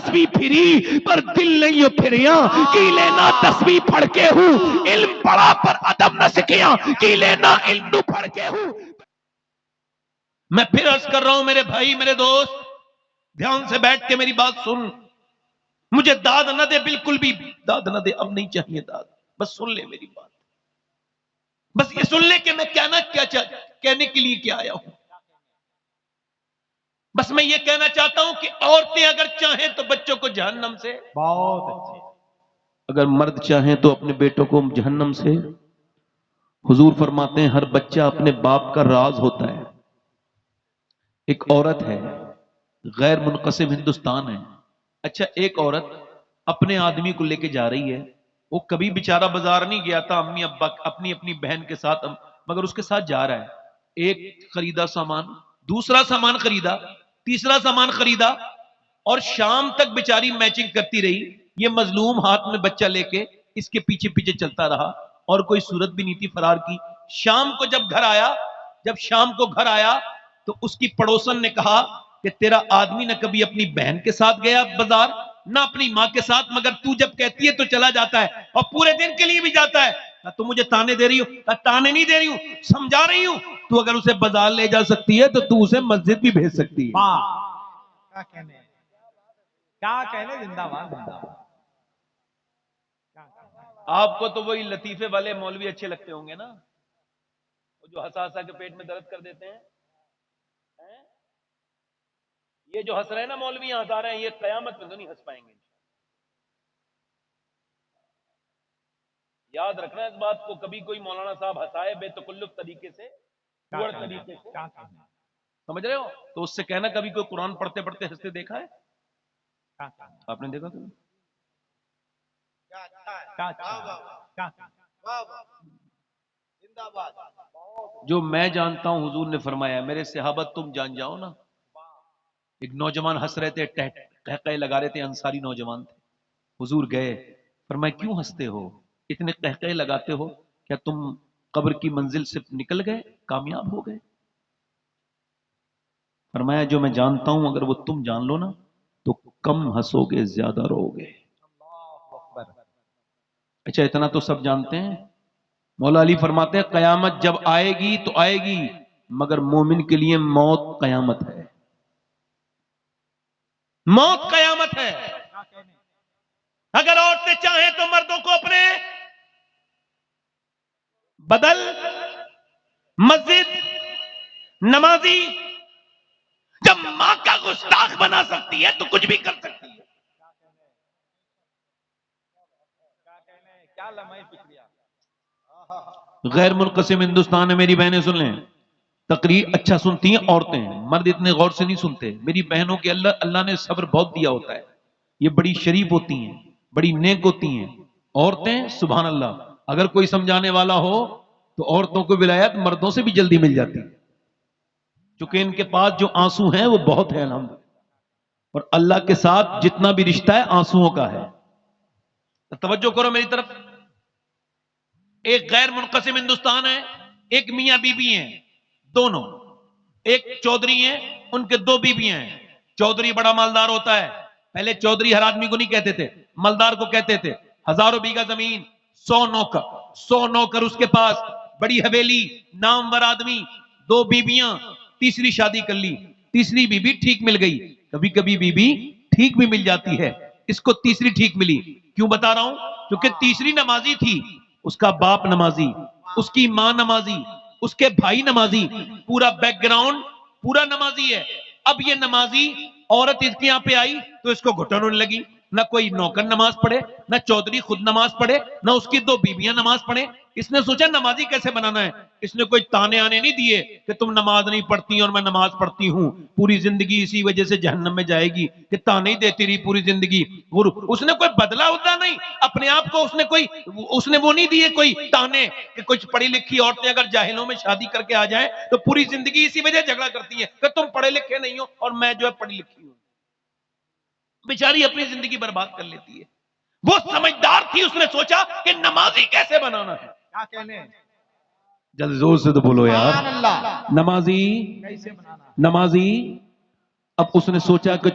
تسبیح پھری پر دل نہیں پھریاں کی لینا تسبیح پڑھ کے ہوں علم پڑھا پر ادب نہ سکھیاں کی لینا علم نو پڑھ کے ہوں. میں پھر عرض کر رہا ہوں میرے بھائی میرے دوست دھیان سے بیٹھ کے میری بات سن. مجھے داد نہ دے, بالکل بھی داد نہ دے, اب نہیں چاہیے داد, بس سن لے میری بات, بس یہ سن لے کہ میں کہنے کے لیے کیا آیا ہوں. بس میں یہ کہنا چاہتا ہوں کہ عورتیں اگر چاہیں تو بچوں کو جہنم سے, بہت اچھے, اگر مرد چاہیں تو اپنے بیٹوں کو جہنم سے. حضور فرماتے ہیں ہر بچہ اپنے باپ کا راز ہوتا ہے. ایک عورت ہے غیر منقسم ہندوستان ہے. اچھا ایک عورت اپنے آدمی کو لے کے جا رہی ہے, وہ کبھی بیچارہ بازار نہیں گیا تھا امی ابا اپنی بہن کے ساتھ, مگر اس کے ساتھ جا رہا ہے. ایک خریدا سامان, دوسرا سامان خریدا, تیسرا سامان خریدا, اور شام تک بیچاری میچنگ کرتی رہی. یہ مظلوم ہاتھ میں بچہ لے کے اس کے پیچھے پیچھے چلتا رہا اور کوئی صورت بھی نہیں تھی فرار کی. شام کو جب شام کو گھر آیا تو اس کی پڑوسن نے کہا کہ تیرا آدمی نہ کبھی اپنی بہن کے ساتھ گیا بازار نہ اپنی ماں کے ساتھ, مگر تو جب کہتی ہے تو چلا جاتا ہے اور پورے دن کے لیے بھی جاتا ہے. تو مجھے تانے دے رہی ہوں, تانے نہیں دے رہی ہوں, سمجھا رہی ہوں. تو اگر اسے بازار لے جا سکتی ہے تو اسے مسجد بھی بھیج سکتی ہے. کیا کہنے, کیا کہنے, زندہ باد زندہ باد. آپ کو تو وہی لطیفے والے مولوی اچھے لگتے ہوں گے نا, جو ہنسا ہنسا کے پیٹ میں درد کر دیتے ہیں. یہ جو ہنس رہے ہیں نا مولوی یہاں ہنسا رہے ہیں, یہ قیامت میں تو نہیں ہنس پائیں گے. یاد رکھنا اس بات کو, کبھی کوئی مولانا صاحب ہنسائے بے تکلف طریقے سے, سمجھ رہے ہو, تو اس سے کہنا کبھی کوئی قرآن پڑھتے پڑھتے ہنستے دیکھا ہے؟ آپ نے دیکھا کبھی؟ جو میں جانتا ہوں حضور نے فرمایا, میرے صحابہ تم جان جاؤ نا. ایک نوجوان ہنس رہے تھے, قہقہے لگا رہے تھے, انصاری نوجوان تھے. حضور گئے, فرمایا کیوں ہنستے ہو, اتنے قہقہے لگاتے ہو, کیا تم قبر کی منزل سے نکل گئے, کامیاب ہو گئے؟ فرمایا جو میں جانتا ہوں اگر وہ تم جان لو نا تو کم ہنسو گے زیادہ رو گے. اچھا اتنا تو سب جانتے ہیں. مولا علی فرماتے ہیں قیامت جب آئے گی تو آئے گی, مگر مومن کے لیے موت قیامت ہے. موت قیامت ہے. اگر عورتیں چاہیں تو مردوں کو اپنے بدل, مسجد, نمازی, جب ماں کا گستاخ بنا سکتی ہے تو کچھ بھی کر سکتی ہے. غیر منقسم ہندوستان ہے میری بہنیں سن لیں, تقریر اچھا سنتی ہیں عورتیں, مرد اتنے غور سے نہیں سنتے. میری بہنوں کے اللہ نے صبر بہت دیا ہوتا ہے, یہ بڑی شریف ہوتی ہیں, بڑی نیک ہوتی ہیں. عورتیں سبحان اللہ, اگر کوئی سمجھانے والا ہو تو عورتوں کو ولایت مردوں سے بھی جلدی مل جاتی ہے, چونکہ ان کے پاس جو آنسو ہیں وہ بہت ہے الحمد, اور اللہ کے ساتھ جتنا بھی رشتہ ہے آنسوؤں کا ہے. توجہ کرو میری طرف. ایک غیر منقسم ہندوستان ہے, ایک میاں بیوی ہیں دونوں, ایک چودھری ہیں, ان کے دو بیویاں ہیں. چودھری بڑا مالدار ہوتا ہے, پہلے چودھری ہر آدمی کو نہیں کہتے تھے, مالدار کو کہتے تھے. ہزاروں بیگہ زمین, 100 نوکر اس کے پاس, بڑی حویلی, نامور آدمی, دو بیویاں, تیسری شادی کر لی. تیسری بیوی ٹھیک مل گئی, کبھی کبھی بیوی ٹھیک بھی مل جاتی ہے, اس کو تیسری ٹھیک ملی. کیوں بتا رہا ہوں, کیونکہ تیسری نمازی تھی, اس کا باپ نمازی, اس کی ماں نمازی, اس کے بھائی نمازی, پورا بیک گراؤنڈ پورا نمازی ہے. اب یہ نمازی عورت اس کے یہاں پہ آئی تو اس کو گھٹن ہونے لگی. نہ کوئی نوکر نماز پڑھے, نہ چودھری خود نماز پڑھے, نہ اس کی دو بیویاں نماز پڑھے. اس نے سوچا نمازی کیسے بنانا ہے. اس نے کوئی تانے آنے نہیں دیے کہ تم نماز نہیں پڑھتی اور میں نماز پڑھتی ہوں, پوری زندگی اسی وجہ سے جہنم میں جائے گی, کہ تانے ہی دیتی رہی پوری زندگی. اس نے کوئی بدلا ہوتا نہیں اپنے آپ کو, اس نے وہ نہیں دیے کوئی تانے کہ کچھ پڑھی لکھی عورتیں اگر جاہلوں میں شادی کر کے آ جائیں تو پوری زندگی اسی وجہ جھگڑا کرتی ہیں کہ تم پڑھے لکھے نہیں ہو اور میں جو ہے پڑھی لکھی ہوں. بیچاری اپنی زندگی برباد کر لیتی ہے. وہ سمجھدار تھی, اس نے سوچا کہ نمازی کیسے بنانا ہے. کیا کہنے, جلد زور سے تو بولو یار. سبحان اللہ, نمازی, کیسے بنانا, نمازی اب اس نے سوچا کہ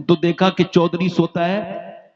تو دیکھا کہ چودھری سوتا ہے،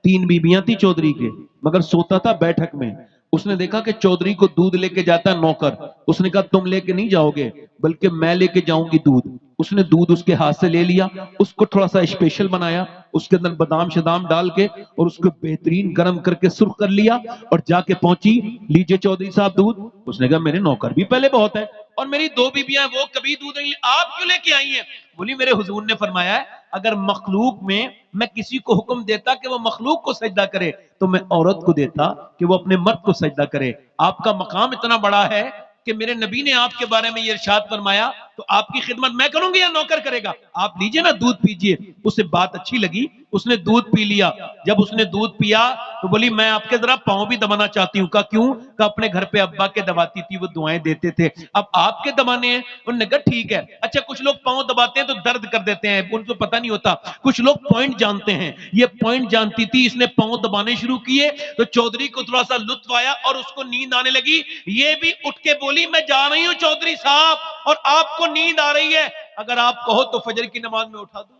3 بیویاں تھی چودھری کے، مگر سوتا تھا بیٹھک میں۔ اس نے دیکھا کہ چودھری کو دودھ لے کے جاتا ہے نوکر، اس نے کہا تم لے کے نہیں جاؤ گے بلکہ میں لے کے جاؤں گی دودھ۔ اس نے دودھ اس کے ہاتھ سے لے لیا، اس کو تھوڑا سا اسپیشل بنایا، اس کے اندر بادام شدام ڈال کے اور اس کو بہترین گرم کر کے سرخ کر لیا اور جا کے پہنچی، لیجئے چودھری صاحب دودھ۔ اس نے کہا میرے نوکر بھی پہلے بہت ہے اور میری 2 بیویاں وہ کبھی دودھ نہیں، آپ کیوں لے کے آئی ہیں؟ بولی میرے حضور نے فرمایا ہے اگر مخلوق میں کسی کو حکم دیتا کہ وہ مخلوق کو سجدہ کرے تو میں عورت کو دیتا کہ وہ اپنے مرد کو سجدہ کرے۔ آپ کا مقام اتنا بڑا ہے کہ میرے نبی نے آپ کے بارے میں یہ ارشاد فرمایا تو آپ کی خدمت میں کروں گی یا نوکر کرے گا؟ آپ لیجئے نا دودھ پیجئے۔ اسے بات اچھی لگی، اس نے دودھ پی لیا۔ جب اس نے دودھ پیا تو بولی میں آپ کے ذرا پاؤں بھی دبانا چاہتی ہوں۔ کہا کیوں؟ کہ اپنے گھر پہ ابا کے دباتی تھی، وہ دعائیں دیتے تھے، اب آپ کے دبانے ہیں۔ انہوں نے کہا ٹھیک ہے۔ اچھا کچھ لوگ پاؤں دباتے ہیں تو درد کر دیتے ہیں، ان کو پتہ نہیں ہوتا، کچھ لوگ پوائنٹ جانتے ہیں، یہ پوائنٹ جانتی تھی۔ اس نے پاؤں دبانے شروع کیے تو چودھری کو تھوڑا سا لطف آیا اور اس کو نیند آنے لگی۔ یہ بھی اٹھ کے بولی میں جا رہی ہوں چودھری صاحب اور آپ کو نیند آ رہی ہے، اگر آپ کہو تو فجر کی نماز میں اٹھا دوں۔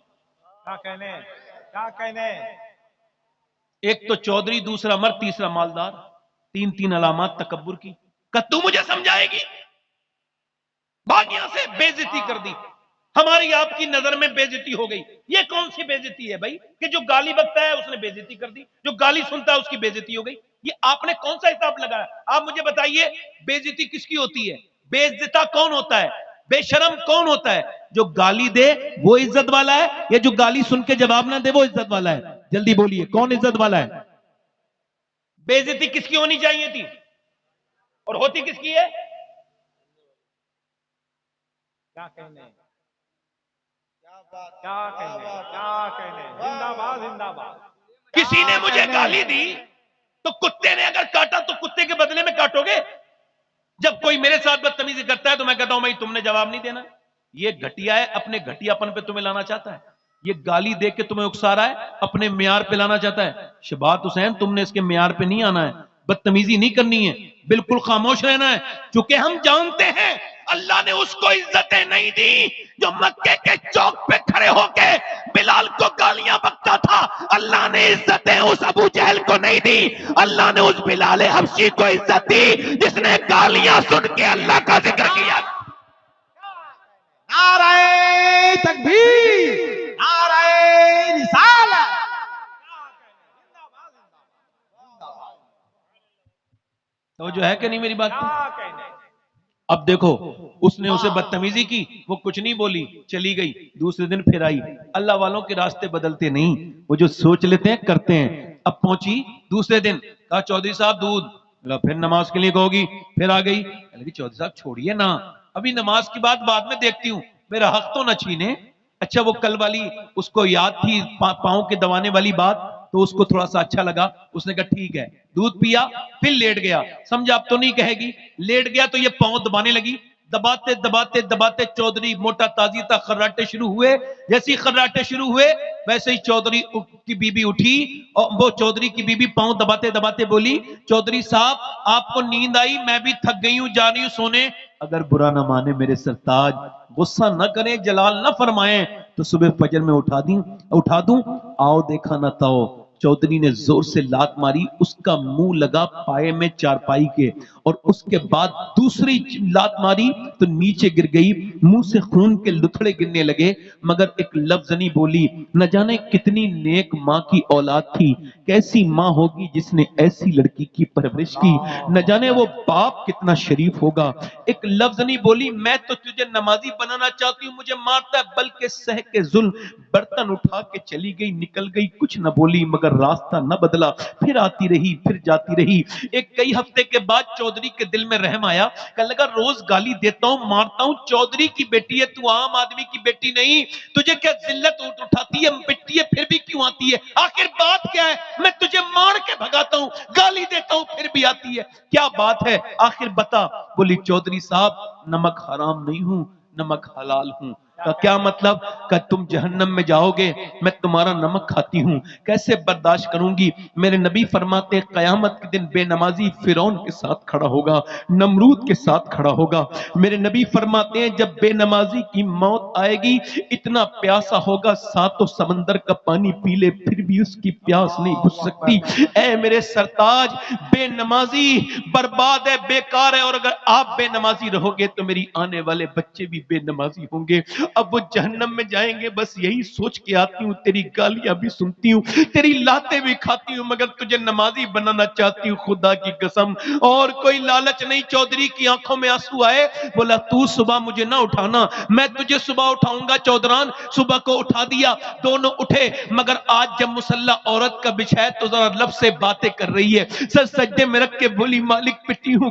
کیا کہنے، کیا کہنے۔ ایک تو چودھری، دوسرا مرد، تیسرا مالدار، 3 علامات تکبر کی۔ کہ تو مجھے سمجھائے گی؟ بھاگ یہاں سے، بے عزتی کر دی۔ ہماری آپ کی نظر میں بے عزتی ہو گئی۔ یہ کون سی بے عزتی ہے بھائی کہ جو گالی بکتا ہے اس نے بے عزتی کر دی، جو گالی سنتا ہے اس کی بے عزتی ہو گئی؟ یہ آپ نے کون سا حساب لگایا؟ آپ مجھے بتائیے بے عزتی کس کی ہوتی ہے؟ بے عزتا کون ہوتا ہے؟ بے شرم کون ہوتا ہے؟ جو گالی دے وہ عزت والا ہے یا جو گالی سن کے جواب نہ دے وہ عزت والا ہے؟ جلدی بولیے کون عزت والا ہے؟ بے عزتی کس کی ہونی چاہیے تھی اور ہوتی کس کی ہے؟ کیا کہنے، کیا کہنے، کیا کہنے، زندہ باد، زندہ باد۔ کسی نے مجھے گالی دی تو کتے نے اگر کاٹا تو کتے کے بدلے میں کاٹو گے؟ جب کوئی میرے ساتھ بدتمیزی کرتا ہے تو میں کہتا ہوں بھائی تم نے جواب نہیں دینا۔ یہ گھٹیا ہے، اپنے گھٹیا پن پہ تمہیں لانا چاہتا ہے، یہ گالی دے کے تمہیں اکسا رہا ہے، اپنے معیار پہ لانا چاہتا ہے۔ شبات حسین تم نے اس کے معیار پہ نہیں آنا ہے، بدتمیزی نہیں کرنی ہے، بالکل خاموش رہنا ہے، چونکہ ہم جانتے ہیں اللہ نے اس کو عزتیں نہیں دی جو مکے کے چوک پہ کھڑے ہو کے بلال کو گالیاں بکتا تھا۔ اللہ نے عزتیں اس ابو جہل کو نہیں دی، اللہ نے اس بلال حبشی کو عزت دی جس نے گالیاں سن کے اللہ کا ذکر کیا۔ نعرہ تکبیر، نعرہ رسالت۔ تو جو ہے کہ نہیں میری بات پہ؟ کیا کہنے۔ اب دیکھو اس نے اسے بدتمیزی کی، وہ کچھ نہیں بولی، چلی گئی۔ دوسرے دن پھر آئی۔ اللہ والوں کے راستے بدلتے نہیں، وہ جو سوچ لیتے ہیں کرتے ہیں۔ اب پہنچی دوسرے دن، کہا چودھری صاحب دودھ، پھر نماز کے لیے کہو گی، پھر آ گئی۔ چودھری صاحب چھوڑیے نا، ابھی نماز کی بات بعد میں دیکھتی ہوں، میرا حق تو نہ چھینے۔ اچھا وہ کل والی اس کو یاد تھی پاؤں کے دوانے والی بات، تو اس کو تھوڑا سا اچھا لگا، اس نے کہا ٹھیک ہے، دودھ پیا، پھر لیٹ گیا۔ سمجھا اب تو نہیں کہے گی، لیٹ گیا تو یہ پاؤں دبانے لگی، دباتے دباتے دباتے چودھری موٹا تازی تھا، خراٹے شروع ہوئے۔ جیسی خراٹے شروع ہوئے ویسے ہی چودھری کی بی بی اٹھی اور وہ چودھری کی بی بی پاؤں دباتے دباتے بولی چودھری صاحب آپ کو نیند آئی، میں بھی تھک گئی ہوں، جا رہی ہوں سونے۔ اگر برا نہ مانے میرے سرتاج، غصہ نہ کریں، جلال نہ فرمائیں تو صبح فجر میں اٹھا دوں، آؤ دیکھا نہ تاؤ۔ چودھری نے زور سے لات ماری، اس کا منہ لگا پائے میں چارپائی کے، اور اس کے بعد دوسری لات ماری تو نیچے گر گئی، منہ سے خون کے لتھڑے گرنے لگے، مگر ایک لفظ نہیں بولی۔ نہ جانے کتنی نیک ماں کی اولاد تھی، کیسی ماں ہوگی جس نے ایسی لڑکی کی پرورش کی، نہ جانے وہ باپ کتنا شریف ہوگا۔ ایک لفظ نہیں بولی، میں تو تجھے نمازی بنانا چاہتی ہوں، مجھے مارتا ہے، بلکہ سہ کے ظلم برتن اٹھا کے چلی گئی، نکل گئی، کچھ نہ بولی، مگر راستہ نہ بدلا، پھر آتی رہی، پھر جاتی رہی۔ ایک کئی ہفتے کے بعد چودھری کے دل میں رحم آیا، کہنے لگا روز گالی دیتا ہوں، مارتا ہوں، چودھری کی بیٹی ہے، تو عام آدمی کی بیٹی نہیں، تجھے کیا ذلت اٹھاتی ہے، بیٹی ہے پھر بھی کیوں آتی ہے، آخر بات کیا ہے؟ میں تجھے مار کے بھگاتا ہوں، گالی دیتا ہوں پھر بھی آتی ہے، کیا بات ہے آخر بتا۔ بولی چودھری صاحب نمک حرام نہیں ہوں، نمک حلال ہوں، کا کیا مطلب؟ کہ تم جہنم میں جاؤ گے، میں تمہارا نمک کھاتی ہوں، کیسے برداشت کروں گی؟ میرے نبی فرماتے ہیں قیامت کے دن بے نمازی فرعون کے ساتھ کھڑا ہوگا، نمرود کے ساتھ کھڑا ہوگا۔ میرے نبی فرماتے ہیں جب بے نمازی کی موت آئے گی، اتنا پیاسا ہوگا ساتوں سمندر کا پانی پی لے پھر بھی اس کی پیاس نہیں بجھ سکتی۔ اے میرے سرتاج، بے نمازی برباد ہے، بیکار ہے، اور اگر آپ بے نمازی رہو گے تو میری آنے والے بچے بھی بے نمازی ہوں گے۔ اب وہ جہنم میں جائیں گے، بس یہی سوچ کے آتی ہوں، تیری گالیاں بھی سنتی ہوں، تیری لاتیں بھی کھاتی ہوں، مگر تجھے نمازی بنانا چاہتی ہوں خدا کی قسم۔ اور کوئی لالچ نہیں۔ چودھری کی آنکھوں میں آنسو آئے، بولا تو صبح مجھے نہ اٹھانا، میں تجھے صبح اٹھاؤں گا چودھران۔ صبح کو اٹھا دیا، دونوں اٹھے، مگر آج جب مصلی عورت کا بچھا ہے تو ذرا لب سے باتیں کر رہی ہے، سر سجدے میں رکھ کے بولی مالک پٹی ہوں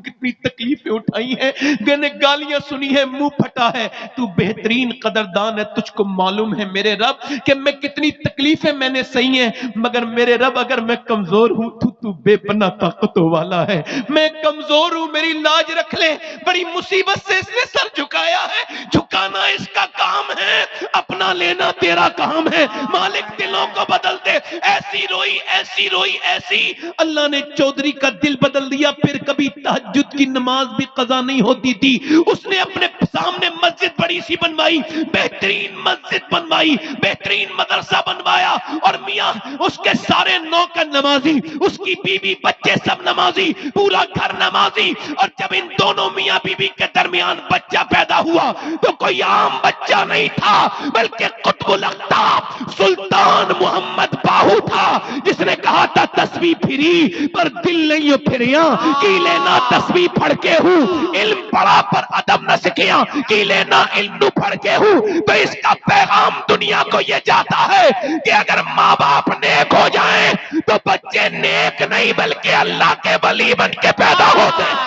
کتنی تکلیفیں اٹھائی ہیں، میں نے گالیاں سنی ہے، منہ پھٹا ہے، تو بہترین قدردان ہے، تجھ کو معلوم ہے میرے رب کہ میں کتنی تکلیفیں میں نے سہی ہیں، مگر میرے رب اگر میں کمزور ہوں تو بے پناہ طاقتوں والا ہے، میں کمزور ہوں، میری لاج رکھ لے۔ بڑی مصیبت سے اس نے سر جھکایا ہے، جھکانا اس کا کام ہے، اپنا لینا تیرا کام ہے، مالک دلوں کو بدل دے۔ ایسی روئی ایسی روئی ایسی، اللہ نے چودھری کا دل بدل دیا۔ پھر کبھی تہجد کی نماز بھی قضا نہیں ہوتی تھی، اس نے اپنے سامنے مسجد بڑی سی بنوائی، بہترین مسجد بنوائی، بہترین مدرسہ بنوایا، اور میاں اس کے سارے نوکر نمازی، اس کی بیوی بچے سب نمازی، پورا گھر نمازی۔ اور جب ان دونوں میاں بیوی کے درمیان بچہ پیدا ہوا تو کوئی عام بچہ نہیں تھا، بلکہ قطب الاقطاب سلطان محمد باہو تھا، جس نے کہا تھا تسبیح پھری پر دل نہیں پھریا، کی لینا تسبیح پڑھ کے ہوں، علم پڑھا پر ادب نہ سکھیا، کی لینا علم نو پڑھ کے ہوں۔ تو اس کا پیغام دنیا کو یہ جاتا ہے کہ اگر ماں باپ نیک ہو جائیں تو بچے نیک نہیں بلکہ اللہ کے ولی بن کے پیدا ہوتے ہیں۔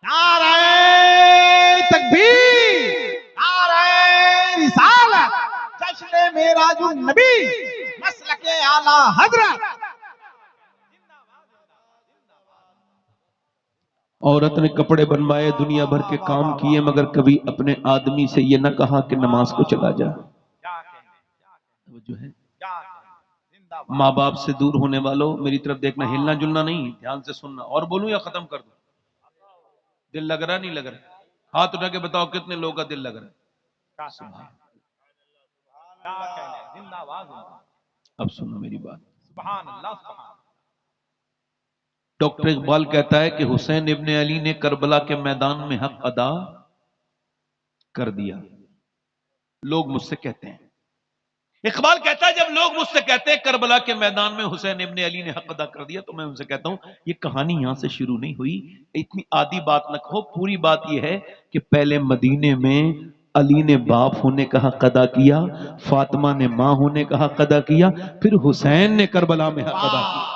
نعرہ تکبیر، نعرہ رسالت، جشن معراج النبی، مسلک اعلی حضرت۔ عورت نے کپڑے بنوائے، دنیا بھر کے کام کیے، مگر کبھی اپنے آدمی سے یہ نہ کہا کہ نماز کو چلا جا۔ وہ جو ہے ماں باپ سے دور ہونے والوں، میری طرف دیکھنا، ہلنا جلنا نہیں، دھیان سے سننا۔ اور بولوں یا ختم کر دوں؟ دل لگ رہا نہیں لگ رہا؟ ہاتھ اٹھا کے بتاؤ کتنے لوگوں کا دل لگ رہا ہے؟ اب سنو میری بات۔ سبحان اللہ، سبحان اللہ۔ ڈاکٹر اقبال کہتا ہے کہ حسین ابن علی نے کربلا کے میدان میں حق ادا کر دیا۔ لوگ مجھ سے کہتے ہیں، اقبال کہتا ہے جب لوگ مجھ سے کہتے ہیں کربلا کے میدان میں حسین ابن علی نے حق ادا کر دیا، تو میں ان سے کہتا ہوں یہ کہانی یہاں سے شروع نہیں ہوئی، اتنی آدھی بات نہ کہو، پوری بات یہ ہے کہ پہلے مدینے میں علی نے باپ ہونے کا حق ادا کیا، فاطمہ نے ماں ہونے کا حق ادا کیا، پھر حسین نے کربلا میں حق ادا کیا۔